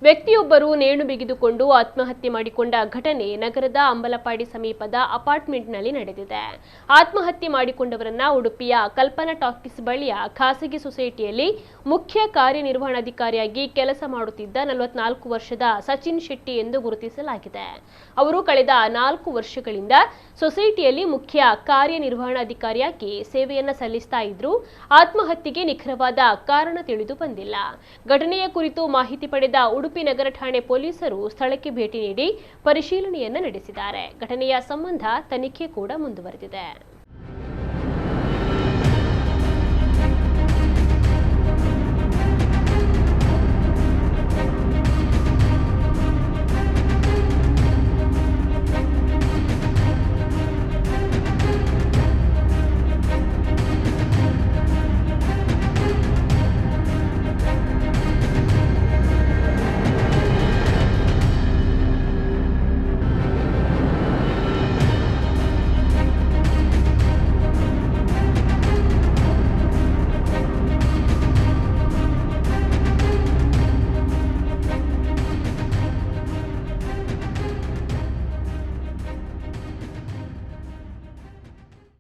ವ್ಯಕ್ತಿಯೊಬ್ಬರು ನೇಣು ಬಿಗಿದುಕೊಂಡು ಆತ್ಮಹತ್ಯೆ ಮಾಡಿಕೊಂಡ ಘಟನೆ ನಗರದ ಅಂಬಲಪಾಡಿ ಸಮೀಪದ ಅಪಾರ್ಟ್ಮೆಂಟ್ನಲ್ಲಿ ನಡೆದಿದೆ. ಆತ್ಮಹತ್ಯೆ ಮಾಡಿಕೊಂಡವರನ್ನ ಉಡುಪಿಯ ಕಲ್ಪನಾ ಟಾಕೀಸ್ ಬಳಿಯ ಖಾಸಗಿ ಸೊಸೈಟಿಯಲ್ಲಿ ಮುಖ್ಯ ಕಾರ್ಯನಿರ್ವಹಣಾಧಿಕಾರಿಯಾಗಿ ಕೆಲಸ ಮಾಡುತ್ತಿದ್ದ 44 ವರ್ಷದ ಸಚಿನ್ ಶೆಟ್ಟಿ ಎಂದು ಗುರುತಿಸಲಾಗಿದೆ. ಅವರು ಕಳೆದ 4 ವರ್ಷಗಳಿಂದ ಸೊಸೈಟಿಯಲ್ಲಿ ಮುಖ್ಯ ಕಾರ್ಯನಿರ್ವಹಣಾಧಿಕಾರಿಯಾಗಿ ಸೇವೆಯನ್ನ ಸಲ್ಲಿಸ್ತಾ ಇದ್ರು. ಆತ್ಮಹತ್ಯೆಗೆ ನಿಖರವಾದ ಕಾರಣ ತಿಳಿದು ಬಂದಿಲ್ಲ. ಘಟನೆಯ ಕುರಿತು ಮಾಹಿತಿ ಪಡೆದ ಉಡುಪಿ ನಗರ ಠಾಣೆ ಪೊಲೀಸರು ಸ್ಥಳಕ್ಕೆ ಭೇಟಿ ನೀಡಿ ಪರಿಶೀಲನೆಯನ್ನ ನಡೆಸಿದ್ದಾರೆ. ಘಟನೆಯ ಸಂಬಂಧ ತನಿಖೆ ಕೂಡ ಮುಂದುವರೆದಿದೆ.